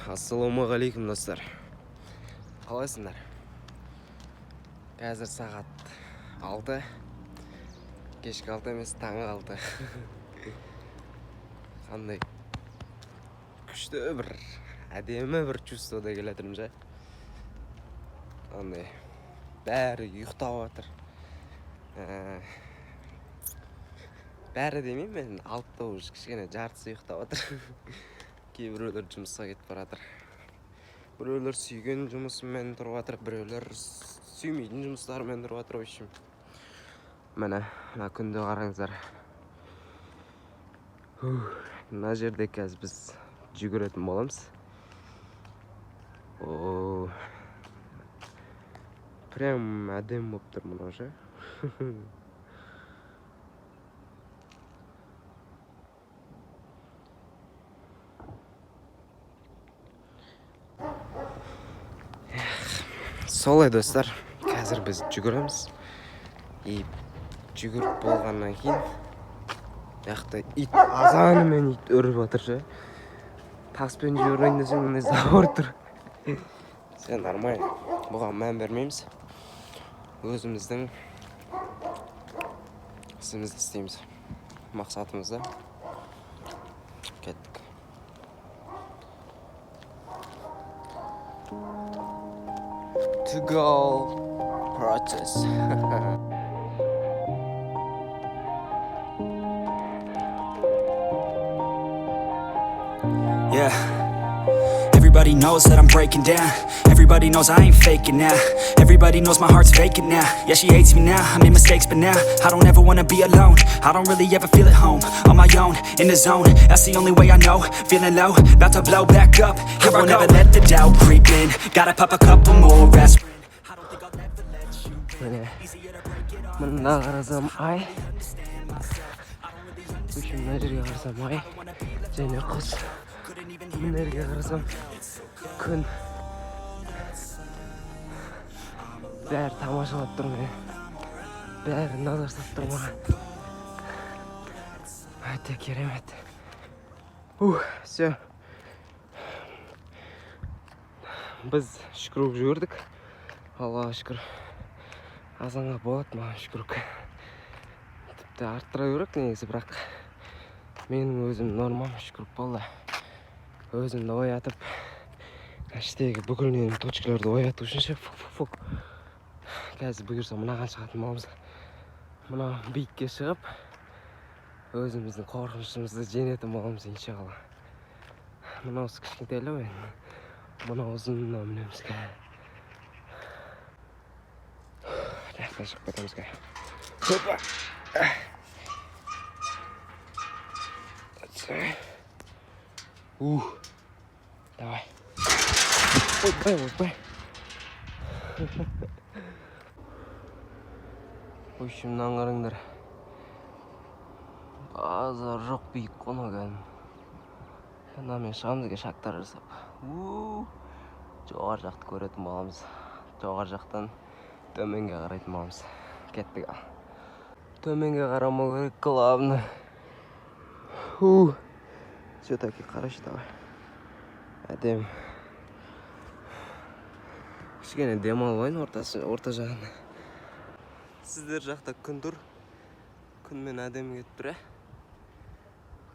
Ассалаумағалейкум достар. Қалайсыңдар? Қазір сағат 6. Кешкі 6 емес, таңғы 6. Қандай күшті бір, әдемі бір чувствода келетірім жа. Қандай бәрі ұйықтап жатыр. Бәрі демеймін, мен 6-та уже кішкене жартысы ұйықтап жатыр. Кейбіреулер жұмысқа кетіп баратыр. Біреулер сүйген жұмысымен тұрып жатыр, біреулер сүймейтін жұмыстарымен тұрып жатыр. Общем, міне мына күнді қараңыздар. Мына жерде қазір біз жүгіретін боламыз. Прям әдем болып тұр мынау ше. Солай достар, қазір біз жүгіреміз. И жүгіріп болғаннан кейін яқта ит азанымен ит үріп жатыр ше. Таспен жүгірейін десең міне забор тұр. Сен нормально. Бұған мән бермейміз. Өзіміздің ісімізді істейміз. Мақсатымызда кеттік. To go protest. Yeah. Everybody knows that I'm breaking down. Everybody knows I ain't faking now. Everybody knows my heart's vacant now. Yeah, she hates me now, I made mistakes but now I don't ever wanna be alone. I don't really ever feel at home. On my own, in the zone, that's the only way I know. Feeling low, about to blow back up. Here I won't ever let the doubt creep in. Gotta pop a couple more aspirin. I don't think I'll ever let you win. Easier to break it off. Мына қарасам ай. Мына жерге қарасам ай. Және құс. Мына жерге қарасам күн. Бәрі тамашалап тұр мені. Бәрі назар салып тұр маған. Өте керемет. Все. Біз шүкіріп жүрдік. Аллаға шүкір. Азанға болады маған шүкірік. Тіпті арттыра көрек негізі, бірақ менің өзім нормам шүкіріп болды. Өзімді оятып, іштегі бүкіл ненің точкаларды ояту үшін ше. Фук. Қазір бұйырса мынаған шығатын боламыз. Мына биікке шығып, өзіміздің қорқынышымызды жеңетін боламыз иншалла. Мына осы кішкентайлау енді. Мына ұзынына мінеміз ке. Жақтан шығып кетеміз ке. Хопа! Давай. Ойбай. Общем, мынаны қараңдар. Базар жоқ биік қона кәдім. Ана мен шығамызға шақтар жасап. Жоғар жақты көретін боламыз. Жоғар жақтан төменге қарайтын боламыз. Кеттік ал. Төменге қарамау керек, главное. Все-таки қарашы давай. Әдем. Кішкене демалайын орта жағына. Сіздер жақта күн тұр. Күнмен әдем кетіп тұр,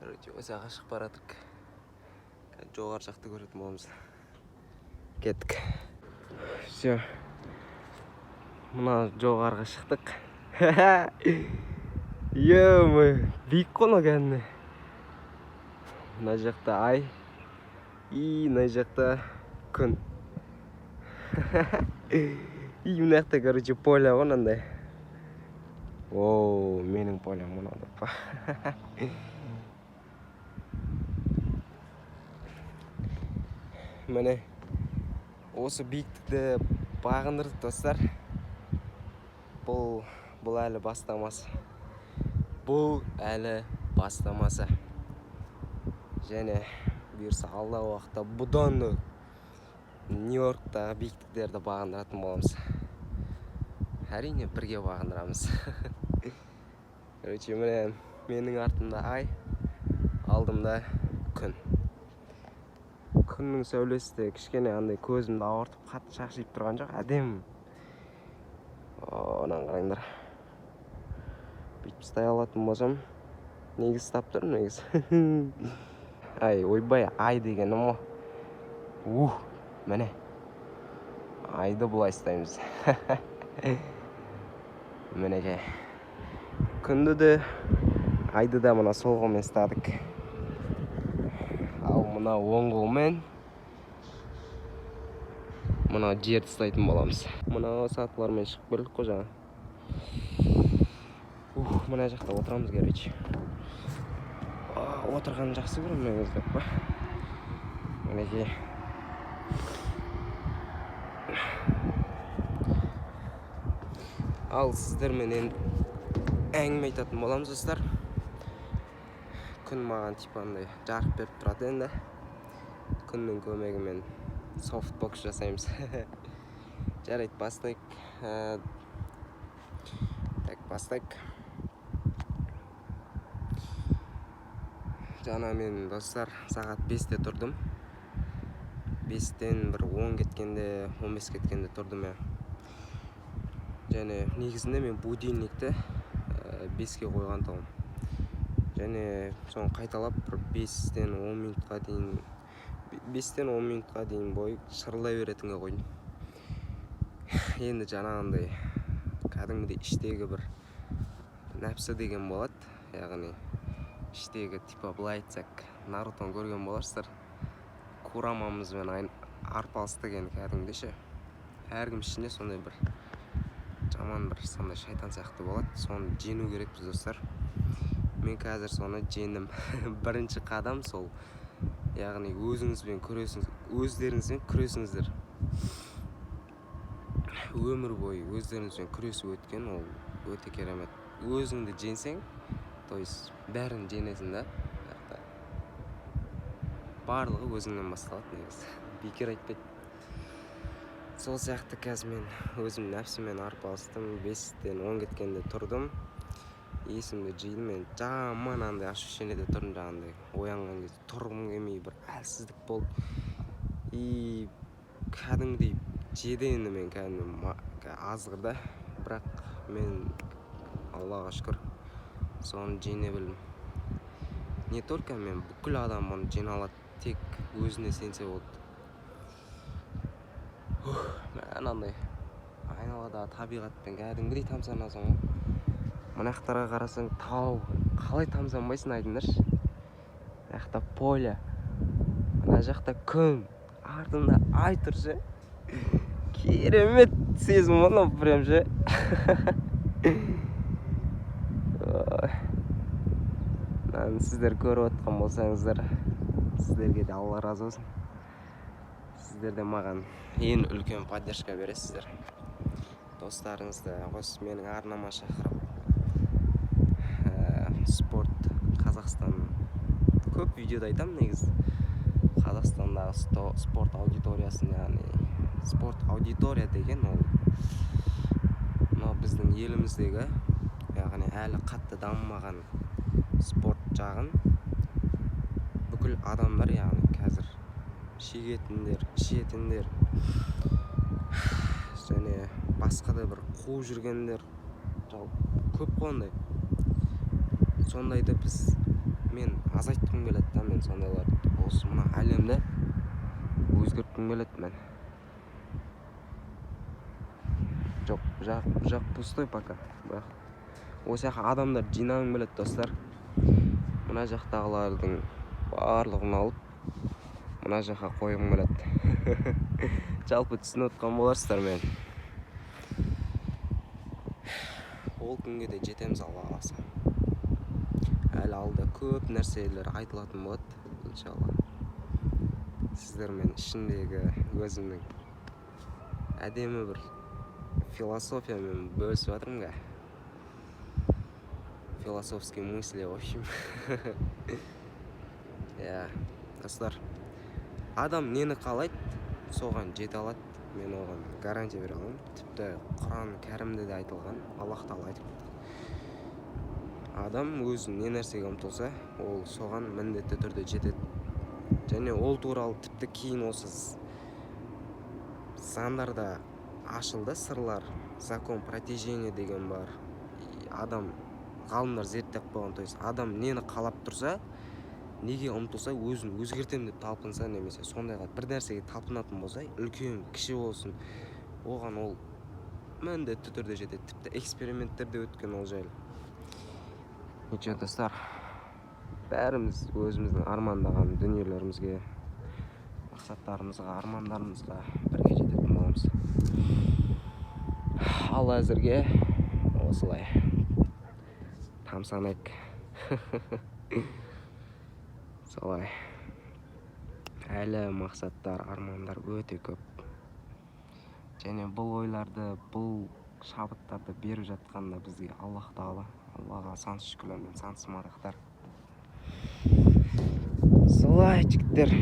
Короче, өзаға шығып баратырк. Жоғар жақты көретін боламыз. Кеттік. Все. Мына жоғарға шықтық. Е-мой, биік қона кәдімгі. Мына жақта ай. И мына жақта күн. И мына жақта, короче, поля ғонандай. Менің полям мұнады. Міне, осы биіктікті бағындырдық достар. Бұл әлі бастамасы. Және бұйырса алдағы уақытта бұдан да Нью-Йорктағы биіктіктерді бағындыратын боламыз. Әрине бірге бағындырамыз. Короче, міне менің артымда ай, алдымда күн. күннің сәулесі де кішкене андай көзімді ауыртып қатты шақшиып тұрған жоқ, әдемі. Онан қараңдар. Бүйтіп ұстай алатын болсам, негізі ұстап тұрмын негізі. Ай, ойбай, ай дегенім ғой. Міне. Айды бұлай ұстаймыз. Мінекей. Күнді де, айды да мына сол қолмен ұстадық. Ал мына оң қолмен мына жерді ұстайтын боламыз. Мына сатылармен шығып келдік қой жаңа. Мына жақта отырамыз, короче. Отырғанын жақсы көремін мен өзі деп па. Мінекей. Ал сіздермен енді әңгіме айтатын боламыз, достар. Күн маған типандай жарық беріп тұрады енді. Күннің көмегімен софтбокс жасаймыз. Жарайды, бастайық. Так, бастайық. Жаңа мен, достар, сағат 5-те тұрдым. 5-тен бір 10 кеткенде, 15 кеткенде тұрдым я. Және негізінде мен будильникті 5-ке қойған тұғым. Және соны қайталап 5-тен 10 минутқа дейін 5-тен 10 минутқа дейін бой шырылдай беретінге қойдым. Енді жаңағындай кәдімгідей іштегі бір нәпсі деген болады. Яғни іштегі типа былай айтсақ, Нарутоны көрген боларсыздар. Курамамызбен арпалыстық енді кәдімгідей ше. Әркім ішінде сондай бір жаман бір сондай шайтан сияқты болады. Соны жеңу керекпіз, достар. Мен қазір соны жеңдім. Бірінші қадам сол. Яғни өзіңізбен күресіңіз, өздеріңізбен күресіңіздер. Өмір бойы өздеріңізбен күресіп өткен ол өте керемет. Өзіңді жеңсең, то есть бәрін жеңесің да. Барлығы өзіңнен басталады негізі. Бекер айтпайды. Сол сияқты қазір мен өзім нәпсімен арпалыстым. 5-тен 10 кеткенде тұрдым. Есімді жидым, мен жаман андай ощущениеде тұрдым, жаңағындай оянған кезде тұрғым келмей бір әлсіздік болды. И кәдімгідей жеді енді мен кәдімгі азғырда, бірақ мен Аллаға шүкір соны жеңе білдім. Не только мен, бүкіл адам оны жеңе алады, тек өзіне сенсе болды. Анандай айналадағы табиғатпен кәдімгідей тамсанасың ғой. Мына жақтарға қарасаң тау, қалай тамсанбайсың айтыңдаршы. Мына жақта поле, мына жақта күн, артында ай тұршы. Керемет сезім оны прям ше. Сіздер көріп отқан болсаңыздар, сіздерге де Алла разы болсын. Сіздер де маған ең үлкен поддержка бересіздер. Достарыңызды осы менің арнама шақырып, спорт Қазақстан көп видеода айтам негізі. Қазақстандағы спорт аудиториясын, яғни спорт аудитория деген ол біздің еліміздегі, яғни әлі қатты дамымаған спорт жағын бүкіл адамдар, яғни қазір шегетіндер, ішетіндер және басқа да бір қуып жүргендер көп қондай. Сондайды мен азайтқым келеді да, мен сондайларды осы мына әлемді өзгерткім келеді мен. Жоқ, жақ пустой пока. Осы жаққа адамдар жинағым келеді, достар. Мына жақтағылардың барлығын алып, мына жаққа қойғым келеді. Жалпы түсініп отқан боларсыздар мен. Ол күнге де жетеміз, Алла қаласа. Әлі алда көп нәрселер айтылатын болады, иншалла. Сіздермен ішіндегі өзімнің әдемі бір философиямен бөлісіп жатырмын ға. Философские мысли, в общем. Достар, адам нені қалайды, соған жете алады. Мен оған гарантия бере аламын. Тіпті Құран кәрімде де айтылған, Аллах Тағала айтып кетті. Адам өзін не нәрсеге ұмтылса, ол соған міндетті түрде жетеді. және ол туралы тіпті кейін осы сандарда ашылды сырлар. Закон протяжения деген бар. Адам ғалымдар зерттеп қойған, то есть адам нені қалап тұрса, неге ұмтылса өзін өзгертем деп талпынса, немесе сондайға бір нәрсеге талпынатын болса, үлкен кіші болсын, оған ол міндетті түрде жетеді. Тіпті эксперименттерде өткен ол жайлы. Ничего, достар, бәріміз өзіміздің армандаған дүниелерімізге, мақсаттарымызға, армандарымызға бірге жететін боламыз. Ал әзірге осылай тамсанайық. Солай. Әлі мақсаттар, армандар өте көп. Және бұл ойларды, бұл шабыттарды беріп жатқанда бізге Аллах Тағала, Аллаға сансыз шүкірлермен сансыз мадақтар. Солай, жігіттер,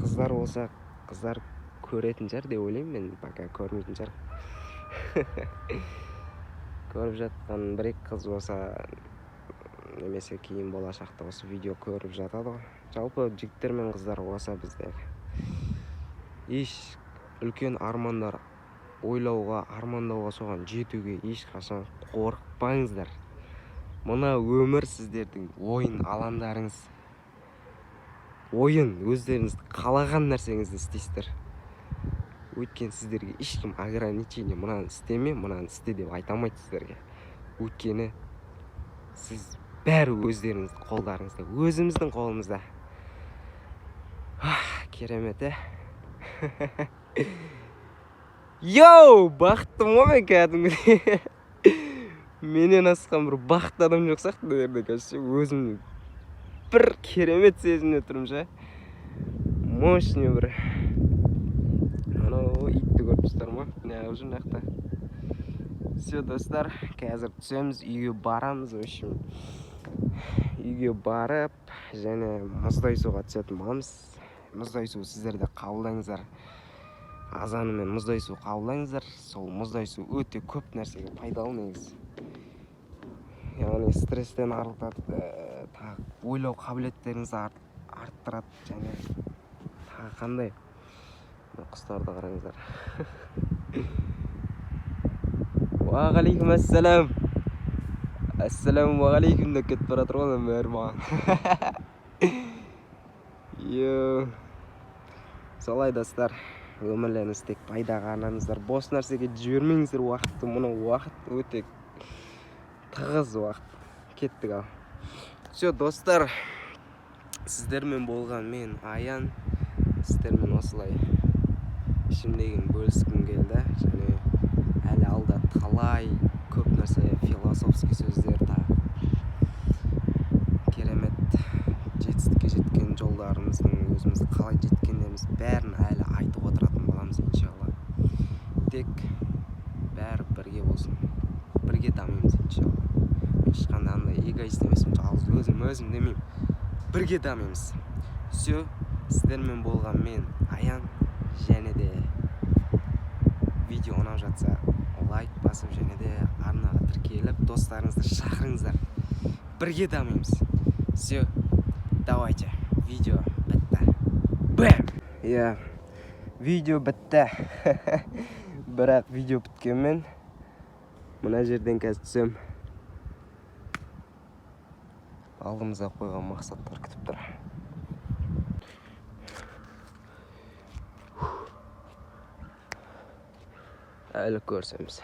қыздар болса, қыздар көретін шығар деп ойлаймын мен, пока көрмейтін шығар. Көріп жатқан бір-екі қыз болса, немесе кейін болашақта осы видео көріп жатады ғой. Жалпы жігіттер мен қыздар болса бізде еш үлкен армандар ойлауға, армандауға, соған жетуге ешқашан қорықпаңыздар. Мына өмір сіздердің ойын алаңдарыңыз. Ойын, өздеріңіз қалаған нәрсеңізді істейсіздер. Өйткені сіздерге ешкім ограничение, мынаны істеме, мынаны істе деп айта алмайды сіздерге. Өйткені сіз бәрі өздеріңіз қолдарыңызда, өзіміздің қолымызда. Керемет, Йоу, бақыттым ғой мен кәдімгідей. Менен асқан бір бақытты адам жоқ сияқты дерді, өзімді бір керемет сезімде тұрмын ша. Мощный бір. Анау итті көріп тұрсыздар ма? Не уже нақта. Все, достар, қазір түсеміз, үйге барамыз, в общем. Үйге барып, және мұздай суға түсетін боламыз. Мұздай су сіздерде қабылдаңыздар. Азаны мен мұздай су қабылдаңыздар. Сол мұздай су өте көп нәрсеге пайдалы негізі. Яғни стресстен арылтады, ойлау қабілеттеріңізді арттырады, және тағы қандай құстарды қараңыздар. Уағалейкум ассалам. Ассаламуағалейкум деп кетіп бара жатыр ғой бәрі маған. Солай, достар, өмірлеріңіз тек пайдаға арнаңыздар. Бос нәрсеге жібермеңіздер уақытты. Мұны уақыт өте тығыз уақыт. Кеттік ал. Все, достар, сіздермен болған мен Аян. Сіздермен осылай ішімдеген бөліскім келді. Және әлі алда талай көп нәрсе, философский сөздер, керемет жетістікке жеткен жолдарымыздың, өзімізді қалай жеткендеріміз бәрін әлі айтып отыратын боламыз, иншалла. Тек бәрі бірге болсын, бірге дамимыз, иншалла. Ешқандай андай эгоист емеспін, жалғыз өзім демеймін, бірге дамимыз. Все, сіздермен болған мен Аян, және де видео ұнап жатса лайк басып, және де арнаға тіркеліп, достарыңызды шақырыңыздар. Бірге дамимыз. Все, давайте. Видео бітті. Бәм! Видео бітті. Бірақ видео біткенмен мына жерден қазір түсем. Алдымызға қойған мақсаттар күтіп тұр. Әлі көрсеміз.